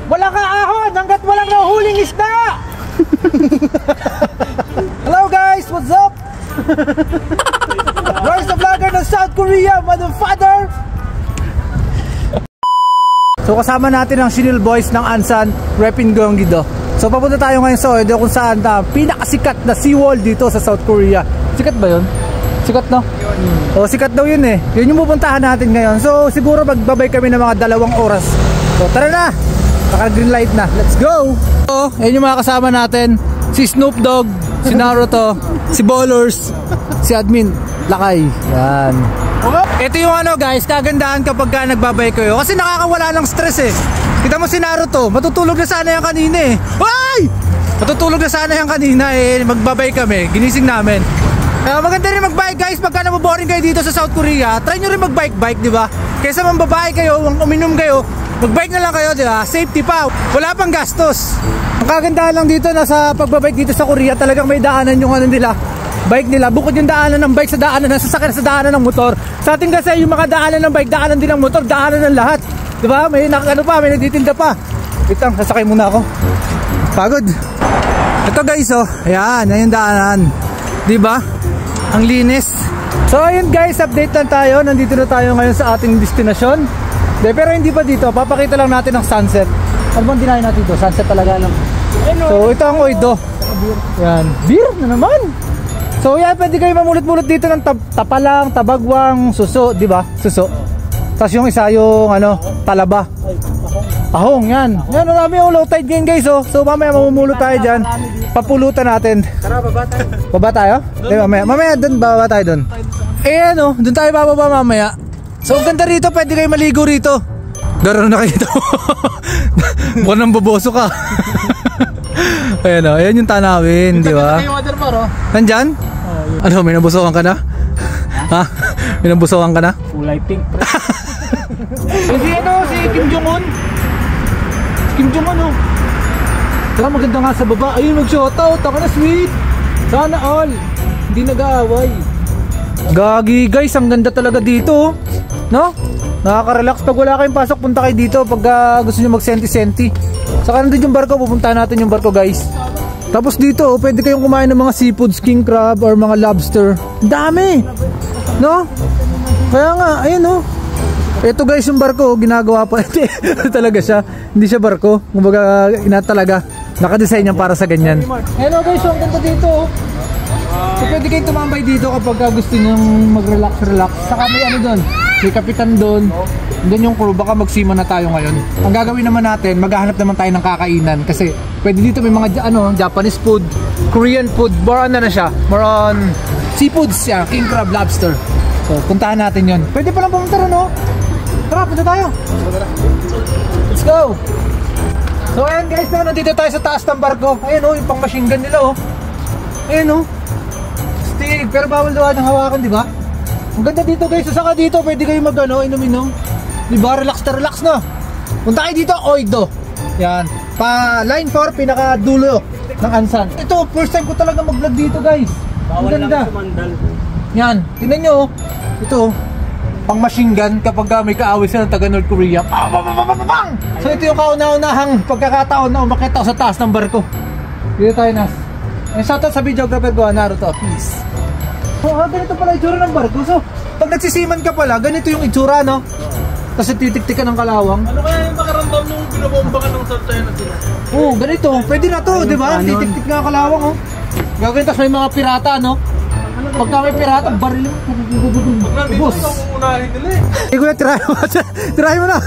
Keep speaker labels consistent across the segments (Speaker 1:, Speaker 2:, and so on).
Speaker 1: Walang kaahon hanggat walang nahuling isda. Hello guys, what's up? Where's the vlogger ng South Korea, motherfather? So kasama natin ang Shinil Boys ng Ansan, Repin Gyeonggi-do. So papunta tayo ngayon sa Oedo kung saan pinakasikat na seawall dito sa South Korea. Sikat ba yun? Sikat no? O sikat daw yun eh. Yun yung pupuntahan natin ngayon. So siguro magbabay kami ng mga 2 oras. So tara na! Naka green light na. Let's go! So ayun yung mga kasama natin. Si Snoop Dogg, si Naruto, si Ballers, si Admin Lakay. Yan. Ito yung ano guys, kagandahan kapag nagbabay kayo. Kasi nakakawala ng stress eh. Kita mo si Naruto, matutulog na sana yan kanina eh. Ay! Matutulog na sana yan kanina eh. Magbabay kami, ginising namin. Maganda rin magbike guys, pagka naboboring kayo dito sa South Korea. Try nyo rin magbike-bike, di ba? Kaysa mambabae kayo, uminom kayo, magbike na lang kayo, di ba? Safety pa, wala pang gastos. Ang kagandahan lang dito na sa pagbabike dito sa Korea, talagang may daanan yung ano nila, bike nila. Bukod yung daanan ng bike sa daanan ng sasakyan sa daanan ng motor. Sa atin kasi yung mga daanan ng bike, daanan din ng motor, daanan ng lahat. Diba? May ano pa, may nagtitinda pa. Wait lang, sasakay muna ako. Pagod. Ito guys oh, ayan, ayan yung daanan. Diba? Ang linis. So ayun guys, update lang tayo. Nandito na tayo ngayon sa ating destinasyon. Pero hindi pa dito, papakita lang natin ang sunset. Ano bang dinahin natin dito? Sunset talaga lang. So ito ang Oedo. Yan, beer na naman. So yan, pwede kayo mamulot-mulot dito ng tapalang, tabagwang, suso, di ba? Suso. Tapos yung isa yung ano, talaba. Ahong, yan. Yan, marami yung low tide ngayon guys oh. So mamaya mamumulot tayo dyan. Papulutan natin. Tara, baba tayo. Baba tayo? Mamaya dun, baba tayo dun. Eh ano, dun tayo bababa mamaya. So ang ganda rito, pwede kayo maligo rito. Garo na kayo ito. Mukhang nang boboso ka. Ayan o, ayan yung tanawin, di ba? Nandyan? Ano, may nabusokan ka na? Ha? May nabusokan ka na?
Speaker 2: Kulay pink.
Speaker 1: Si ano, si Kim Jong-un. Kim Jong-un oh. Tara, maganda nga sa baba. Ayun, mag-shoutout. Taka na, sweet. Sana all. Hindi nag-aaway. Gagi guys, ang ganda talaga dito. No? Nakaka-relax. Pag wala kayong pasok, punta kayo dito. Pag gusto nyo mag-senti-senti. Saka nandun yung barko, pupunta natin yung barko guys. Tapos dito, pwede kayong kumain ng mga seafoods, king crab or mga lobster. Dami! No? Kaya nga, ayun oh. Ito guys yung barko, ginagawa pa. Talaga siya, hindi siya barko. Kumbaga, talaga. Nakadesign yan para sa ganyan. Ayun oh guys, ang ganda dito. So pwede kayong tumambay dito kapag gusto nyo mag-relax. Saka may ano doon, may kapitan doon. Doon yung crew, baka magsima na tayo ngayon. Ang gagawin naman natin, maghahanap naman tayo ng kakainan. Kasi pwede dito may mga ano, Japanese food, Korean food. More on na siya, more on seafoods, yeah, king crab, lobster. So puntahan natin yon. Pwede palang pumunta rin no? Tara, punta tayo. Let's go. So ayan guys, nandito tayo sa taas ng barko. Ayan oh, yung pang machine gun nila oh. Ayan oh. Stig, pero bawal daw ng hawakan, di ba? Ang ganda dito guys, saka dito pwede kayo mag-ano, inom-inom. Di ba, relax na relax na. Punta kayo dito, Oedo. Yan, pa line 4, pinaka-dulo ng Ansan. Ito, first time ko talaga mag-vlog dito guys. Ang ganda. Yan, tingnan nyo oh. Ito, pang machine gun kapag may kaaway sila ng taga North Korea. Bang! So ito yung kauna-unahang pagkakataon na umakit ako sa taas ng barko. Dito tayo nas. Shoutout sa videographer ko, Naruto, peace. Oh, ganito pala itsura ng barko. So, pag nagsisiman ka pala, ganito yung itsura, no? Kasi titik-tik ka ng kalawang. Ano kaya yung makaramdam nung binabomba ka ng sartayan na sila? Oo, ganito. Pwede na to, di ba? Titik-tik nga kalawang, oh. Gagawin, tapos may mga pirata, no? Pagka may pirata, baril mo. Pag nandito ka umunahin nila eh. Kuya, tirahin mo. Tirahin mo na.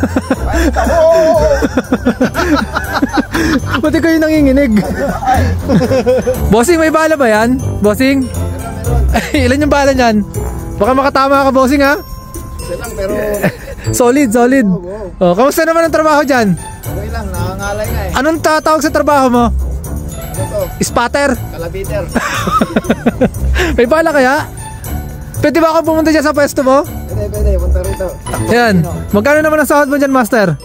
Speaker 1: Pati kayo nanginginig. Bossing, may bala ba yan? Bossing? Ilan yung bala niyan? Baka makatama ka, bossing, ha? Isa lang, pero solid, solid. Oh, kamusta naman ang trabaho dyan? Okay lang, nakangalay nga eh. Anong tatawag sa trabaho mo? Spatter? Kalabiter. May bala kaya? Pwede ba ako pumunta dyan sa pwesto mo? Pwede, punta rito. Ayan, magkano naman ang sahod mo dyan, master?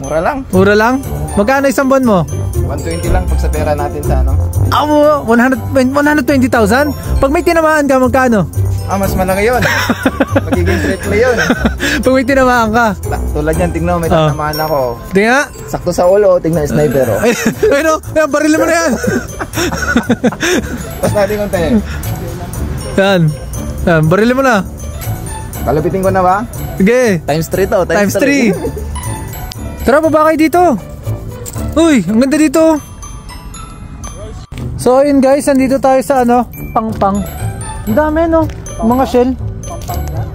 Speaker 1: Mura lang. Mura lang? Magkano isang buwan mo?
Speaker 2: 120 lang pag sa pera natin sa ano.
Speaker 1: 120,000? Pag may tinamaan ka, magkano?
Speaker 2: Mas malaki yun. Magiging triple yun.
Speaker 1: Pag may tinamaan ka.
Speaker 2: Tulad yan, tingnan mo, may tatamaan ako.
Speaker 1: Tingnan.
Speaker 2: Sakto sa ulo, tingnan sniper.
Speaker 1: Ayun, barilin mo na yan.
Speaker 2: Tapos natin kung tayo.
Speaker 1: Yan, barilin mo na.
Speaker 2: Kalupitin ko na ba?
Speaker 1: Sige.
Speaker 2: Times 3 to,
Speaker 1: Times 3. Tara, baba kayo dito. Uy, ang ganda dito. So ayun guys, nandito tayo sa ano, Pangpang. Ang dami no, mga shell.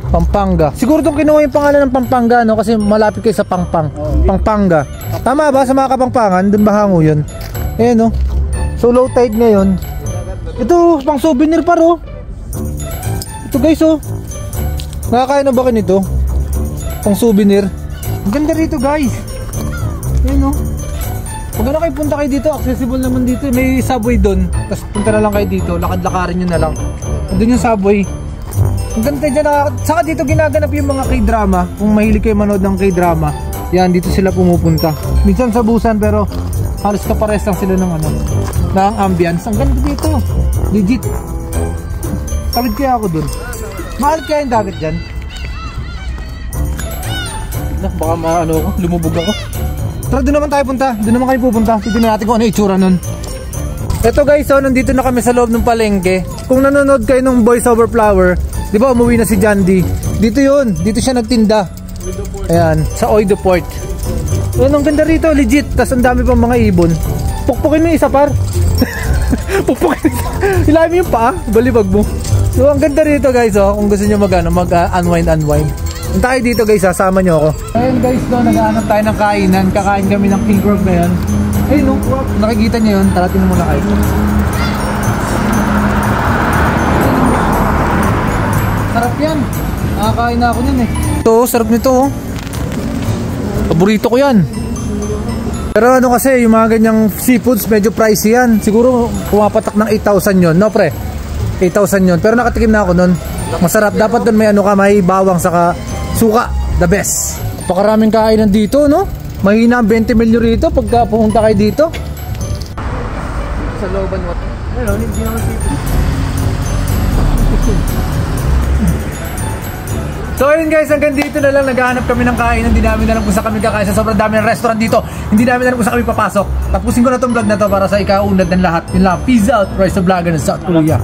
Speaker 1: Pampanga. Siguro itong kinuha yung pangalan ng Pampanga no, kasi malapit kayo sa Pangpang. Pampanga. Tama ba sa mga Kapangpangan? Doon ba hango yun? Ayan no. So low tide ngayon. Ito, pang souvenir pa ro. Ito guys oh. Nakakain na ba kayo nito? Pang souvenir. Ang ganda rito guys. Ayan no. Pag ano kayo punta kayo dito, accessible naman dito. May subway doon. Tapos punta na lang kayo dito. Lakad-lakarin nyo na lang. Doon yung subway. Ang ganda dyan. Saka dito ginaganap yung mga K-drama. Kung mahilig kayo manood ng K-drama, yan, dito sila pumupunta. Minsan sa Busan, pero halos kapares lang sila ng ano, ng ambience. Ang ganda dito. Legit. Tawid kaya ako doon. Mahal kaya yung dagat dyan. Baka maano ako, lumubog ako. Tara, doon naman tayo punta. Doon naman kayo pupunta. Tignan natin kung ano itsura nun. Eto guys, so nandito na kami sa loob ng palengke. Kung nanonood kayo ng Boys Over Flower, di ba umuwi na si John D? Dito yun. Dito siya nagtinda. Ayan, sa Oido Port. Ayan, ang ganda rito, legit. Tapos ang dami pang mga ibon. Pukpukin mo yung isa par. Pukpukin. Ilahin mo yung paa. Balibag mo. So ang ganda rito guys, oh. Kung gusto nyo mag-unwind. Punta kayo dito guys, sasama nyo ako. Ayun guys, no, nag-aanap tayo ng kainan. Kakain kami ng King Grove ngayon. Ayun no, nakikita nyo yun. Tara, tingnan muna kayo. Sarap yan. Nakakain na ako nun eh. Ito, sarap nito oh. Paborito ko yan. Pero ano kasi, yung mga ganyang seafoods medyo pricey yan. Siguro pumapatak ng 8,000 yun, no pre? 8,000 yun. Pero nakatikim na ako nun. Masarap. Dapat dun may ano ka, may bawang saka suka. The best. Pakaraming kainan dito, no? Mahina ang 20 milyo rito pagka pumunta kayo dito. Sa looban what? Ano, hindi naman seafood. So ayun guys, hanggang dito na lang. Naghahanap kami ng kainan. Hindi namin alam kung saan kami kakain. Sa sobrang dami ng restaurant dito, hindi namin alam kung saan kami papasok. Tapusin ko na tong vlog na to para sa ikaunad ng lahat. Yun lang. Peace out. Rise of Vlogger ng South Korea.